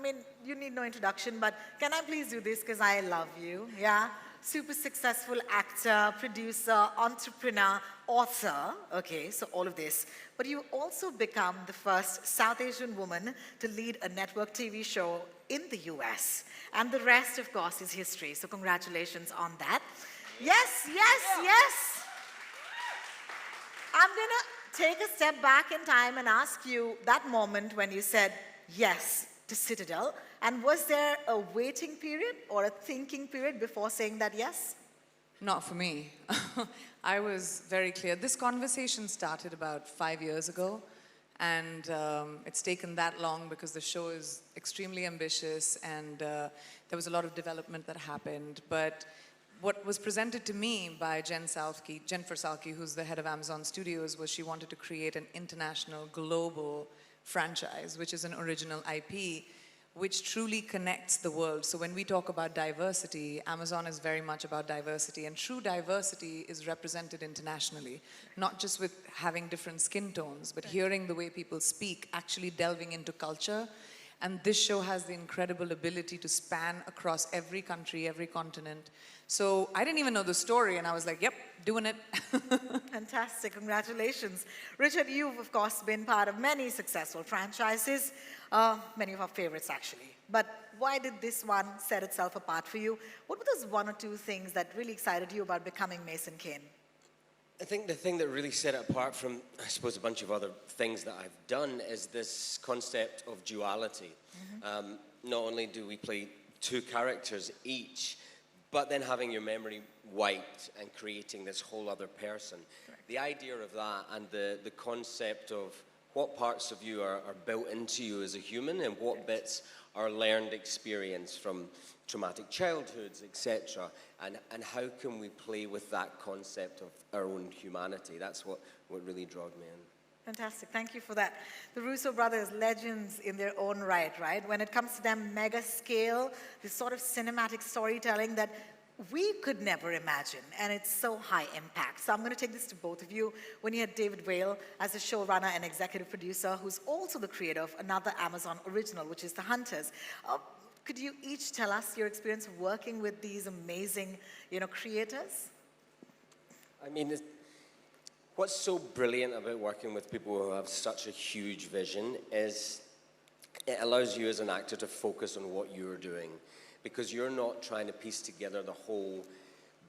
I mean, you need no introduction, but can I please do this because I love you, yeah? Super successful actor, producer, entrepreneur, author, okay, so all of this. But you also become the first South Asian woman to lead a network TV show in the US. And the rest, of course, is history, so congratulations on that. Yes, yes, yes. I'm gonna take a step back in time and ask you that moment when you said yes to Citadel. And was there a waiting period or a thinking period before saying that yes? Not for me. I was very clear. This conversation started about 5 years ago, and it's taken that long because the show is extremely ambitious, and there was a lot of development that happened. But what was presented to me by Jennifer Salke, who's the head of Amazon Studios, was she wanted to create an international, global franchise, which is an original IP, which truly connects the world. So when we talk about diversity, Amazon is very much about diversity, and true diversity is represented internationally, not just with having different skin tones, but hearing the way people speak, actually delving into culture. And this show has the incredible ability to span across every country, every continent. So I didn't even know the story, and I was like, yep, doing it. Fantastic, congratulations. Richard, you've of course been part of many successful franchises, many of our favorites actually. But why did this one set itself apart for you? What were those one or two things that really excited you about becoming Mason Kane? I think the thing that really set it apart from, I suppose, a bunch of other things that I've done is this concept of duality. Not only do we play two characters each, but then having your memory wiped and creating this whole other person. Correct. The idea of that and the concept of what parts of you are built into you as a human and what bits are learned experience from traumatic childhoods, etc. And how can we play with that concept of our own humanity? That's what really drawed me in. Fantastic, thank you for that. The Russo brothers, legends in their own right? When it comes to them mega scale, this sort of cinematic storytelling that we could never imagine, and it's so high impact. So I'm going to take this to both of you. When you had David Whale as a showrunner and executive producer, who's also the creator of another Amazon original, which is The Hunters. Could you each tell us your experience of working with these amazing, creators? I mean, what's so brilliant about working with people who have such a huge vision is it allows you as an actor to focus on what you're doing, because you're not trying to piece together the whole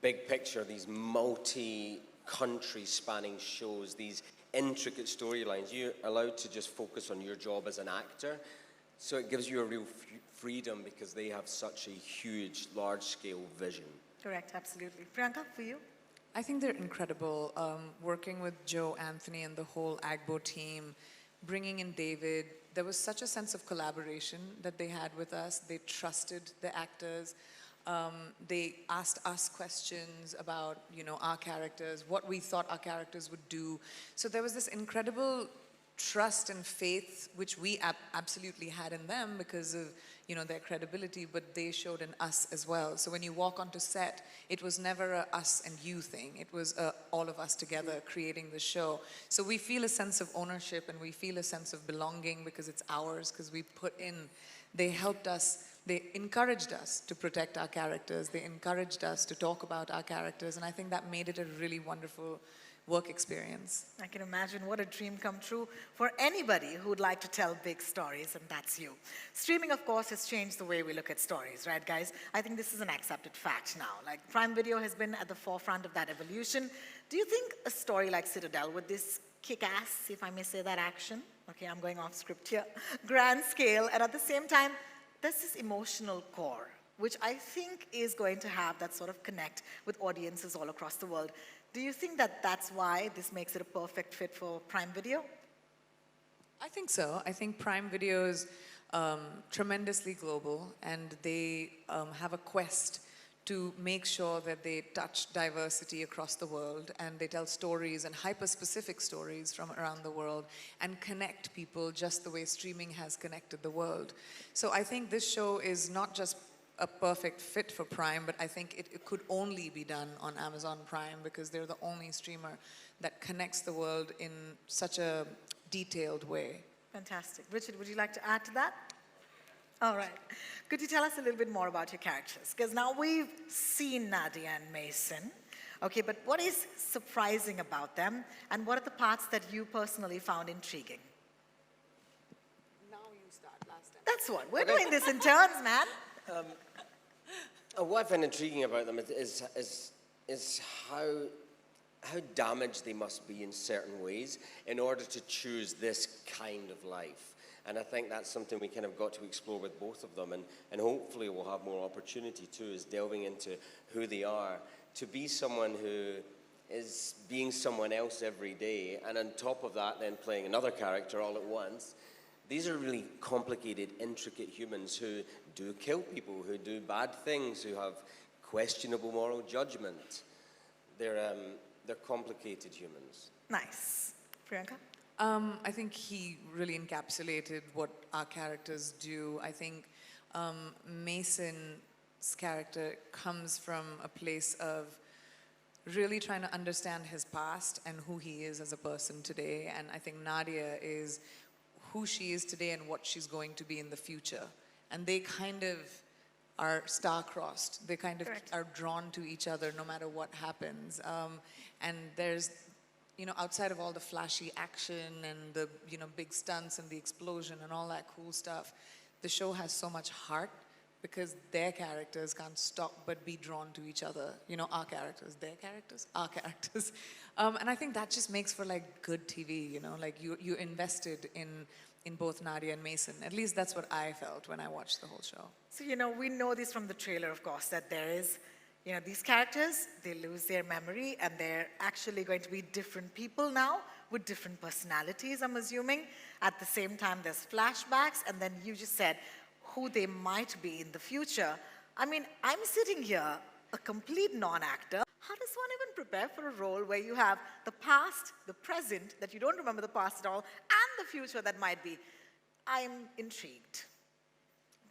big picture, these multi-country spanning shows, these intricate storylines. You're allowed to just focus on your job as an actor. So it gives you a real freedom because they have such a huge, large-scale vision. Correct, absolutely. Priyanka, for you? I think they're incredible. Working with Joe, Anthony, and the whole Agbo team, bringing in David, there was such a sense of collaboration that they had with us. They trusted the actors. They asked us questions about, our characters, what we thought our characters would do. So there was this incredible trust and faith, which we absolutely had in them because of, their credibility, but they showed in us as well. So when you walk onto set, it was never a us and you thing. It was all of us together creating the show. So we feel a sense of ownership and we feel a sense of belonging because it's ours, because we put in, they helped us, they encouraged us to protect our characters. They encouraged us to talk about our characters. And I think that made it a really wonderful work experience. I can imagine what a dream come true for anybody who would like to tell big stories, and that's you. Streaming, of course, has changed the way we look at stories, right, guys? I think this is an accepted fact now. Like, Prime Video has been at the forefront of that evolution. Do you think a story like Citadel, with this kick-ass, if I may say that, action, okay, I'm going off script here, grand scale, and at the same time, there's this emotional core, which I think is going to have that sort of connect with audiences all across the world. Do you think that that's why this makes it a perfect fit for Prime Video? I think so. I think Prime Video is tremendously global, and they have a quest to make sure that they touch diversity across the world, and they tell stories and hyper-specific stories from around the world and connect people just the way streaming has connected the world. So I think this show is not just a perfect fit for Prime, but I think it could only be done on Amazon Prime because they're the only streamer that connects the world in such a detailed way. Fantastic. Richard, would you like to add to that? All right. Could you tell us a little bit more about your characters? Because now we've seen Nadia and Mason. Okay, but what is surprising about them, and what are the parts that you personally found intriguing? Now you start last time. That's what. We're doing this in turns, man. What I find intriguing about them is how damaged they must be in certain ways in order to choose this kind of life. And I think that's something we kind of got to explore with both of them, and hopefully we'll have more opportunity too, is delving into who they are. To be someone who is being someone else every day, and on top of that then playing another character all at once, these are really complicated, intricate humans who do kill people, who do bad things, who have questionable moral judgment. They're complicated humans. Nice. Priyanka? I think he really encapsulated what our characters do. I think Mason's character comes from a place of really trying to understand his past and who he is as a person today. And I think Nadia is who she is today and what she's going to be in the future. And they kind of are star-crossed. They kind of are drawn to each other no matter what happens. And there's, outside of all the flashy action and the, big stunts and the explosion and all that cool stuff, the show has so much heart because their characters can't stop but be drawn to each other. Our characters, their characters, our characters. And I think that just makes for good TV, like you're invested in both Nadia and Mason. At least that's what I felt when I watched the whole show. So, we know this from the trailer, of course, that there is, these characters, they lose their memory and they're actually going to be different people now with different personalities, I'm assuming. At the same time, there's flashbacks, and then you just said who they might be in the future. I mean, I'm sitting here, a complete non-actor. How does one even prepare for a role where you have the past, the present, that you don't remember the past at all, and the future that might be? I'm intrigued.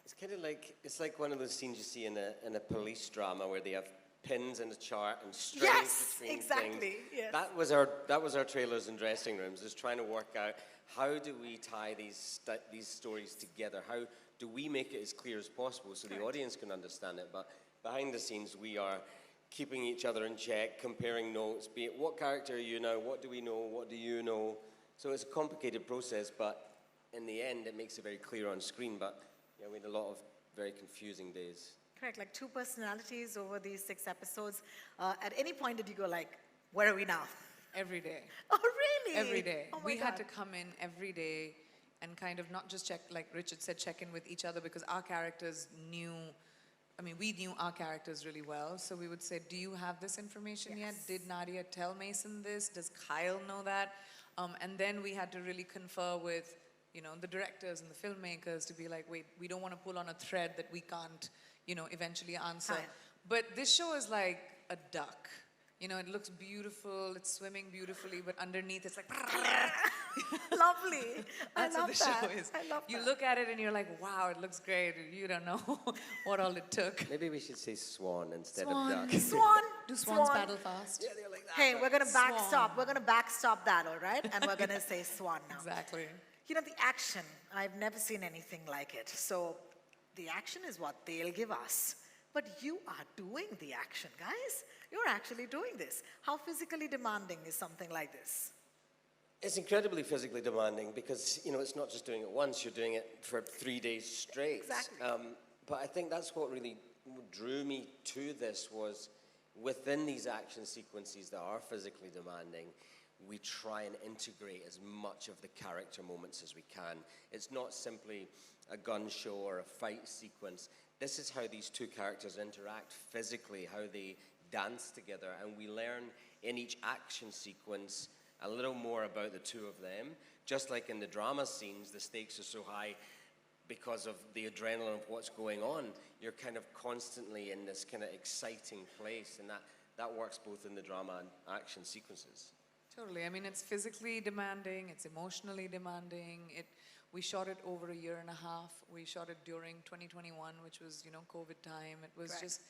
It's kind of like one of those scenes you see in a police drama where they have pins in a chart and strings between things. Yes. That was our trailers and dressing rooms, just trying to work out how do we tie these stories together? How do we make it as clear as possible so the audience can understand it? But behind the scenes, we are keeping each other in check, comparing notes, be it what character are you now, what do we know, what do you know? So it's a complicated process, but in the end, it makes it very clear on screen. But yeah, we had a lot of very confusing days. Correct, like 2 personalities over these 6 episodes. At any point did you go where are we now? Every day. Oh, really? Every day. Oh, my We God. had to come in every day and kind of not just check, like Richard said, check in with each other, because our characters knew, we knew our characters really well. So we would say, do you have this information yet? Did Nadia tell Mason this? Does Kyle know that? And then we had to really confer with, the directors and the filmmakers to be like, wait, we don't want to pull on a thread that we can't, eventually answer. Kyle. But this show is like a duck. It looks beautiful, it's swimming beautifully, but underneath it's like... Lovely. That's I love what the that. show is. I love You that. look at it and you're like, wow, it looks great. You don't know what all it took. Maybe we should say swan instead Swan. of duck. Swan. Do swans Swan. paddle fast? Yeah, they're like that. Hey, we're going to Swan. backstop. We're going to backstop that, all right? And we're going to say swan now. Exactly. The action, I've never seen anything like it. So the action is what they'll give us. But you are doing the action, guys. You're actually doing this. How physically demanding is something like this? It's incredibly physically demanding because, it's not just doing it once, you're doing it for 3 days straight. Exactly. But I think that's what really drew me to this was within these action sequences that are physically demanding, we try and integrate as much of the character moments as we can. It's not simply a gun show or a fight sequence. This is how these 2 characters interact physically, how they dance together, and we learn in each action sequence a little more about the 2 of them. Just like in the drama scenes, the stakes are so high because of the adrenaline of what's going on. You're kind of constantly in this kind of exciting place, and that works both in the drama and action sequences. Totally. It's physically demanding, it's emotionally demanding. We shot it over 1.5 years. We shot it during 2021, which was, COVID time. It was Correct.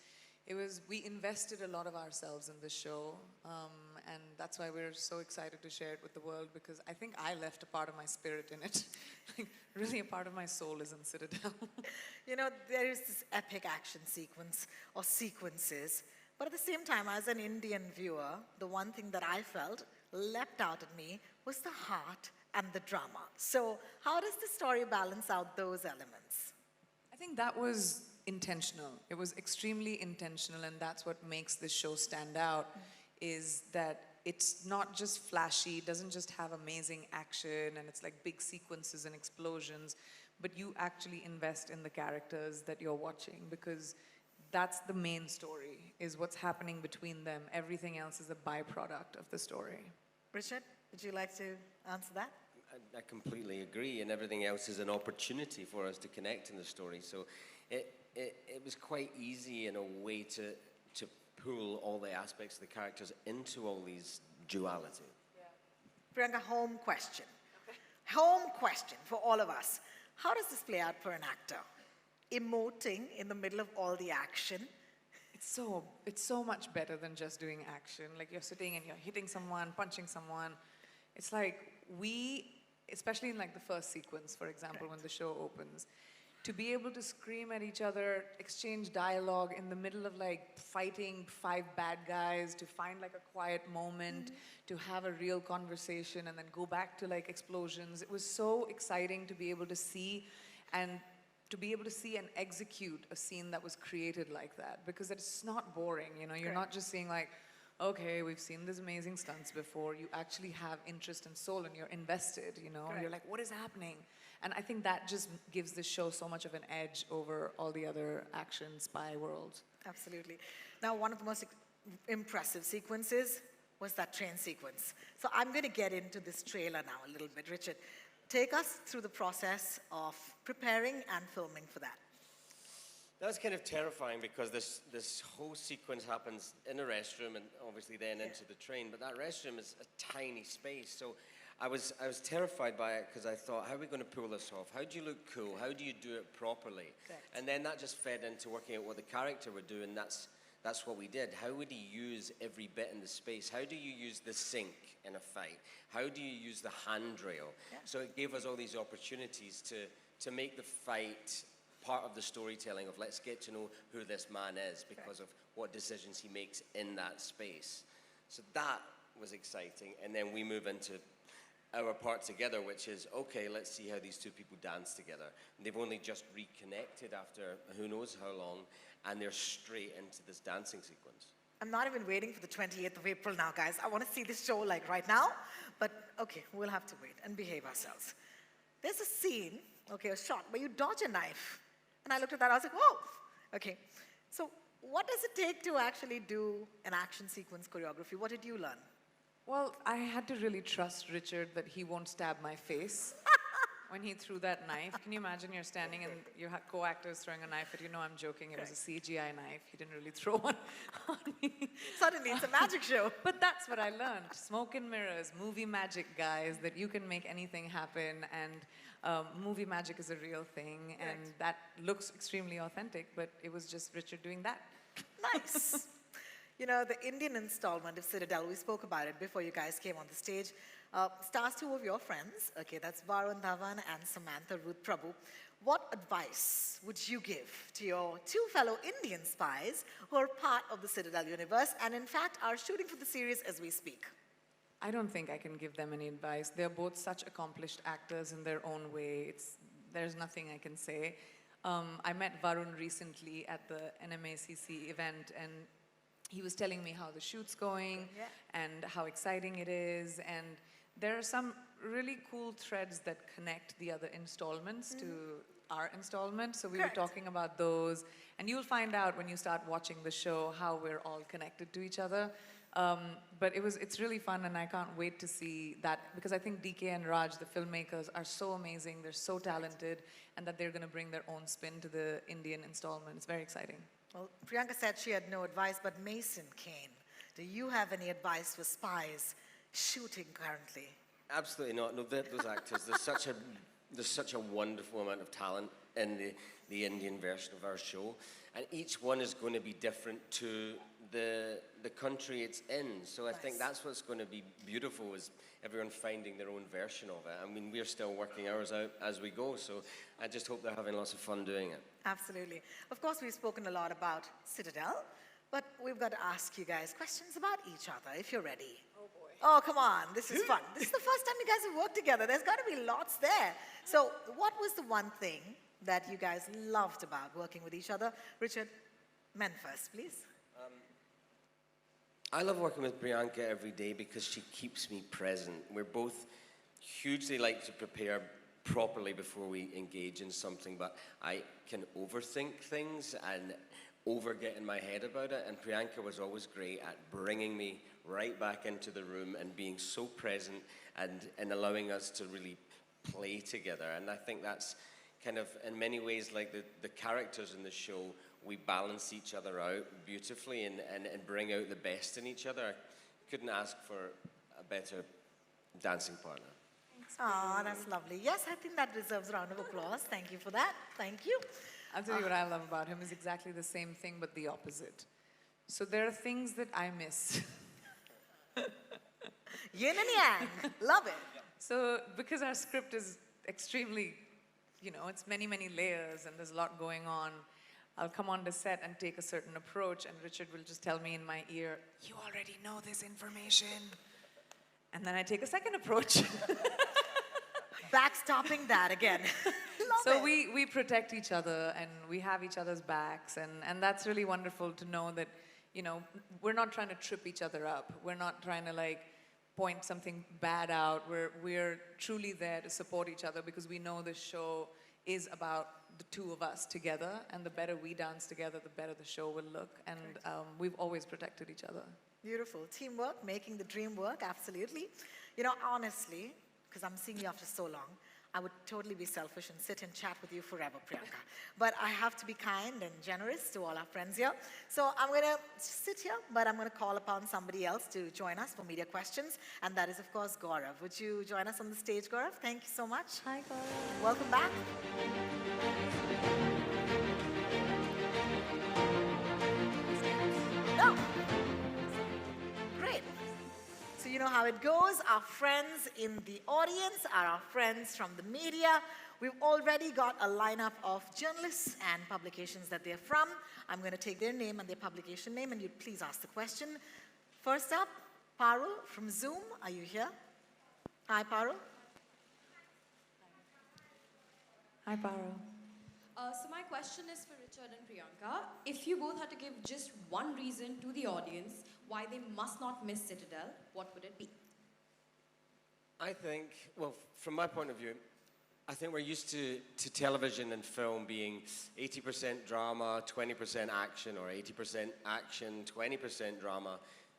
we invested a lot of ourselves in this show. And that's why we're so excited to share it with the world, because I think I left a part of my spirit in it. Really a part of my soul is in Citadel. You know, there is this epic action sequence or sequences, but at the same time, as an Indian viewer, the one thing that I felt leapt out at me was the heart and the drama. So, how does the story balance out those elements? I think that was intentional. It was extremely intentional, and that's what makes this show stand out, is that it's not just flashy, it doesn't just have amazing action, and it's like big sequences and explosions, but you actually invest in the characters that you're watching, because that's the main story, is what's happening between them. Everything else is a byproduct of the story. Richard, would you like to answer that? I completely agree, and everything else is an opportunity for us to connect in the story. So it was quite easy in a way to pull all the aspects of the characters into all these duality. Priyanka, home question. Home question for all of us. How does this play out for an actor? Emoting in the middle of all the action. It's so much better than just doing action. Like you're sitting and you're hitting someone, punching someone. It's like especially in like the first sequence, for example, when the show opens, to be able to scream at each other, exchange dialogue in the middle of like fighting 5 bad guys, to find like a quiet moment, to have a real conversation and then go back to like explosions. It was so exciting to be able to see and execute a scene that was created like that, because it's not boring, you know. You're not just seeing like, okay, we've seen these amazing stunts before. You actually have interest and soul and you're invested, you know. You're like, what is happening? And I think that just gives the show so much of an edge over all the other action spy worlds. Absolutely. Now, one of the most impressive sequences was that train sequence. So I'm going to get into this trailer now a little bit. Richard, take us through the process of preparing and filming for that. That's kind of terrifying, because this whole sequence happens in a restroom and obviously then into the train, but that restroom is a tiny space. So I was terrified by it, because I thought, how are we going to pull this off? How do you look cool? How do you do it properly? Correct. And then that just fed into working out what the character would do, and that's what we did. How would he use every bit in the space? How do you use the sink in a fight? How do you use the handrail? Yeah. So it gave us all these opportunities to make the fight part of the storytelling of, let's get to know who this man is because of what decisions he makes in that space. So that was exciting. And then we move into our part together, which is, okay, let's see how these two people dance together. And they've only just reconnected after who knows how long, and they're straight into this dancing sequence. I'm not even waiting for the 28th of April now, guys. I want to see this show like right now. But okay, we'll have to wait and behave ourselves. There's a scene, okay, a shot where you dodge a knife. And I looked at that, I was like, whoa. Okay, so what does it take to actually do an action sequence choreography? What did you learn? Well, I had to really trust Richard that he won't stab my face when he threw that knife. Can you imagine you're standing and your co-actor is throwing a knife at you? No, I'm joking. It was a CGI knife. He didn't really throw one on me. Suddenly, it's a magic show. But that's what I learned. Smoke and mirrors, movie magic, guys, that you can make anything happen, and movie magic is a real thing, and that looks extremely authentic, but it was just Richard doing that. Nice. You know, the Indian installment of Citadel, we spoke about it before you guys came on the stage, stars 2 of your friends. Okay, that's Varun Dhawan and Samantha Ruth Prabhu. What advice would you give to your 2 fellow Indian spies who are part of the Citadel universe and in fact are shooting for the series as we speak? I don't think I can give them any advice. They're both such accomplished actors in their own way. There's nothing I can say. I met Varun recently at the NMACC event, and he was telling me how the shoot's going and how exciting it is. And there are some really cool threads that connect the other installments to our installment. So we were talking about those. And you'll find out when you start watching the show how we're all connected to each other. But it's really fun, and I can't wait to see that, because I think DK and Raj, the filmmakers, are so amazing. They're so talented, and that they're going to bring their own spin to the Indian installment. It's very exciting. Well, Priyanka said she had no advice, but Mason Kane, do you have any advice for spies shooting currently? Absolutely not. No, those actors, there's such a wonderful amount of talent in the Indian version of our show, and each one is going to be different to the country it's in. So I think that's what's going to be beautiful, is everyone finding their own version of it. I mean, we're still working ours out as we go, so I just hope they're having lots of fun doing it. Absolutely. Of course, we've spoken a lot about Citadel, but we've got to ask you guys questions about each other, if you're ready. Oh boy. Oh, come on. This is fun. This is the first time you guys have worked together. There's got to be lots there. So what was the one thing that you guys loved about working with each other? Richard, men first, please. I love working with Priyanka every day because she keeps me present. We're both hugely like to prepare properly before we engage in something, but I can overthink things and get in my head about it, and Priyanka was always great at bringing me right back into the room and being so present and allowing us to really play together. And I think that's kind of, in many ways, like the characters in the show, we balance each other out beautifully and bring out the best in each other. I couldn't ask for a better dancing partner. Oh, that's lovely. Yes, I think that deserves a round of applause. Thank you for that. Thank you. I'll tell you what I love about him is exactly the same thing, but the opposite. So there are things that I miss. Yin and yang. Love it. So because our script is extremely, it's many, many layers and there's a lot going on, I'll come on the set and take a certain approach, and Richard will just tell me in my ear, "You already know this information." And then I take a second approach. Backstopping that again. So we protect each other and we have each other's backs, and that's really wonderful to know that, we're not trying to trip each other up. We're not trying to point something bad out. We're truly there to support each other because we know this show is about the two of us together, and the better we dance together, the better the show will look. And we've always protected each other. Beautiful. Teamwork, making the dream work, absolutely. Honestly, because I'm seeing you after so long, I would totally be selfish and sit and chat with you forever, Priyanka. But I have to be kind and generous to all our friends here. So I'm going to sit here, but I'm going to call upon somebody else to join us for media questions, and that is, of course, Gaurav. Would you join us on the stage, Gaurav? Thank you so much. Hi, Gaurav. Welcome back. No. Great. So you know how it goes. Our friends in the audience are our friends from the media. We've already got a lineup of journalists and publications that they're from. I'm going to take their name and their publication name, and you'd please ask the question. First up, Parul from Zoom. Are you here? Hi, Parul. Hi, Parul. So my question is for Richard and Priyanka. If you both had to give just one reason to the audience why they must not miss Citadel, what would it be? I think, well, from my point of view, I think we're used to television and film being 80% drama, 20% action, or 80% action, 20% drama.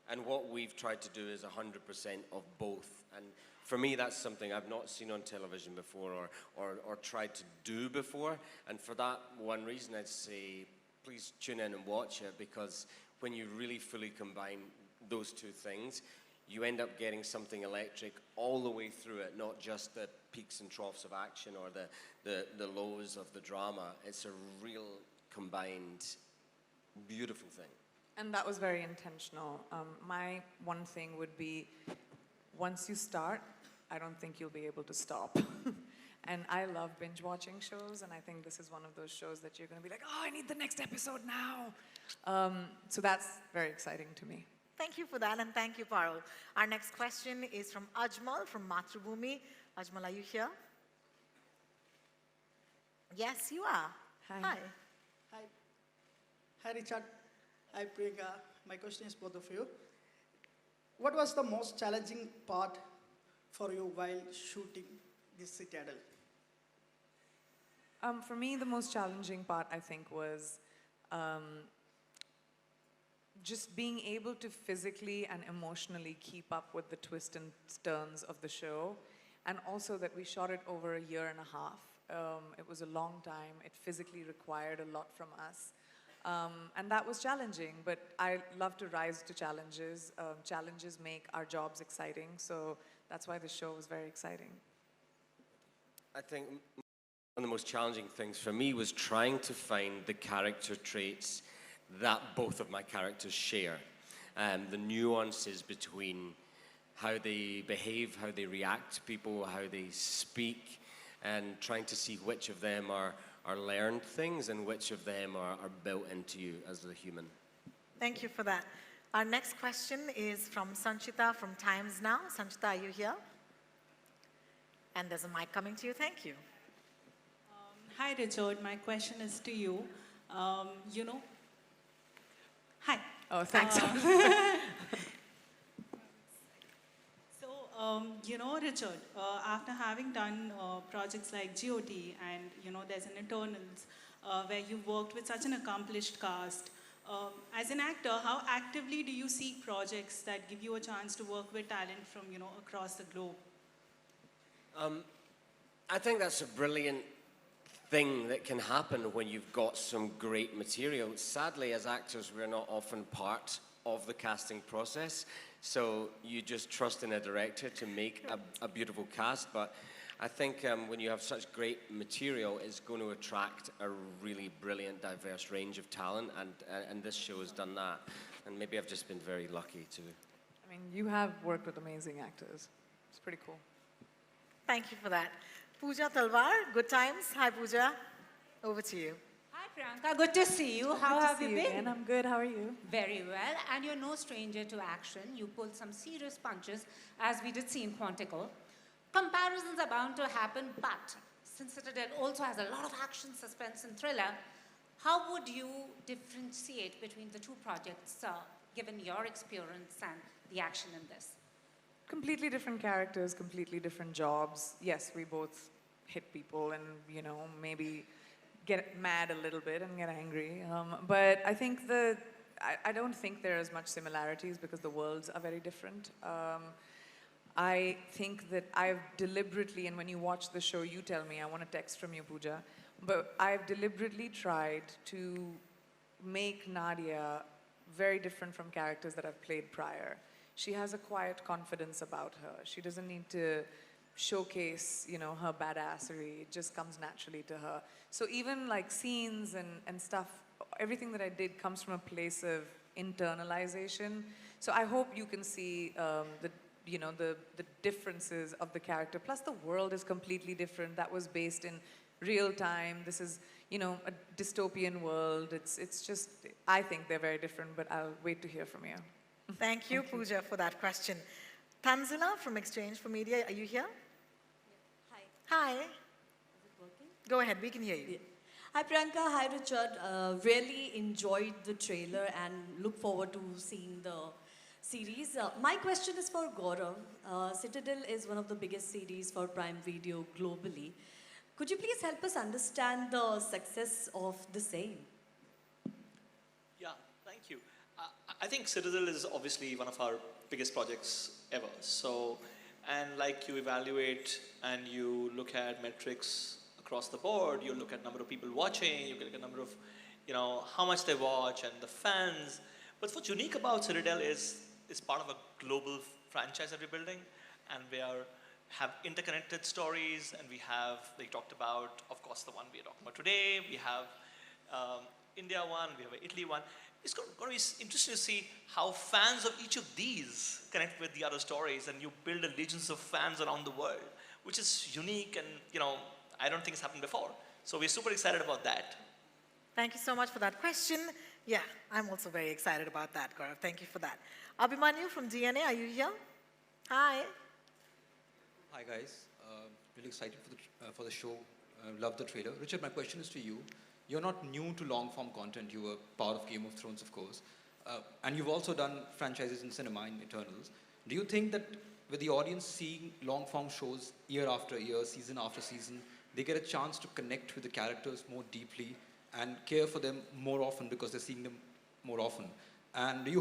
And what we've tried to do is 100% of both. And for me, that's something I've not seen on television before or tried to do before. And for that one reason, I'd say, please tune in and watch it, because when you really fully combine those two things, you end up getting something electric all the way through it, not just the peaks and troughs of action or the lows of the drama. It's a real combined, beautiful thing. And that was very intentional. My one thing would be, once you start, I don't think you'll be able to stop. And I love binge watching shows, and I think this is one of those shows that you're going to be like, oh, I need the next episode now. So that's very exciting to me. Thank you for that, and thank you, Parul. Our next question is from Ajmal from Mathrubhumi. Ajmal, are you here? Yes, you are. Hi. Hi. Hi. Hi, Richard. Hi, Priyanka. My question is both of you. What was the most challenging part for you while shooting this Citadel? For me, the most challenging part, I think, was just being able to physically and emotionally keep up with the twists and turns of the show, and also that we shot it over a year and a half. It was a long time. It physically required a lot from us. And that was challenging, but I love to rise to challenges. Challenges make our jobs exciting, so that's why the show was very exciting. I think one of the most challenging things for me was trying to find the character traits that both of my characters share. The nuances between how they behave, how they react to people, how they speak, and trying to see which of them are learned things and which of them are built into you as a human. Thank you for that. Our next question is from Sanchita from Times Now. Sanchita, are you here? And there's a mic coming to you. Thank you. Hi, Richard. My question is to you. Hi. Oh, thanks. Richard, after having done projects like GOT and, there's an Eternals where you worked with such an accomplished cast, as an actor, how actively do you seek projects that give you a chance to work with talent from, across the globe? I think that's a brilliant thing that can happen when you've got some great material. Sadly, as actors, we're not often part of the casting process, so you just trust in a director to make a beautiful cast. But I think when you have such great material, it's going to attract a really brilliant, diverse range of talent, and this show has done that. And maybe I've just been very lucky to. I mean, you have worked with amazing actors. It's pretty cool. Thank you for that. Pooja Talwar, Good Times. Hi, Pooja. Over to you. Hi, Priyanka. Good to see you. How have you been? And I'm good. How are you? Very well. And you're no stranger to action. You pulled some serious punches, as we did see in Quantico. Comparisons are bound to happen, but since Citadel also has a lot of action, suspense, and thriller, how would you differentiate between the two projects, given your experience and the action in this? Completely different characters, completely different jobs. Yes, we both hit people and, maybe get mad a little bit and get angry. But I think I don't think there are as much similarities because the worlds are very different. I think that I've deliberately, and when you watch the show, you tell me, I want a text from you, Pooja, but I've deliberately tried to make Nadia very different from characters that I've played prior. She has a quiet confidence about her. She doesn't need to showcase, her badassery. It just comes naturally to her. So even like scenes and stuff, everything that I did comes from a place of internalization. So I hope you can see the differences of the character. Plus the world is completely different. That was based in real time. This is, a dystopian world. It's just, I think they're very different, but I'll wait to hear from you. Thank you, Pooja, for that question. Tanzila from Exchange for Media, are you here? Hi. Hi. Is it working? Go ahead, we can hear you. Hi Priyanka, hi Richard. Really enjoyed the trailer and look forward to seeing the series. My question is for Gaurav. Citadel is one of the biggest series for Prime Video globally. Could you please help us understand the success of the same? Yeah, thank you. I think Citadel is obviously one of our biggest projects ever. So, and like you evaluate and you look at metrics across the board, you look at number of people watching, you look at number of, how much they watch and the fans. But what's unique about Citadel is it's part of a global franchise that we're building, and have interconnected stories, and we talked about, of course, the one we are talking about today. We have India one, we have an Italy one. It's going to be interesting to see how fans of each of these connect with the other stories, and you build a legions of fans around the world, which is unique, and I don't think it's happened before. So we're super excited about that. Thank you so much for that question. Yeah, I'm also very excited about that, Gaurav. Thank you for that. Abhimanyu from DNA, are you here? Hi. Hi guys, really excited for the show. Love the trailer. Richard, my question is to you. You're not new to long-form content. You were part of Game of Thrones, of course. And you've also done franchises in cinema, in Eternals. Do you think that with the audience seeing long-form shows year after year, season after season, they get a chance to connect with the characters more deeply and care for them more often because they're seeing them more often? And do you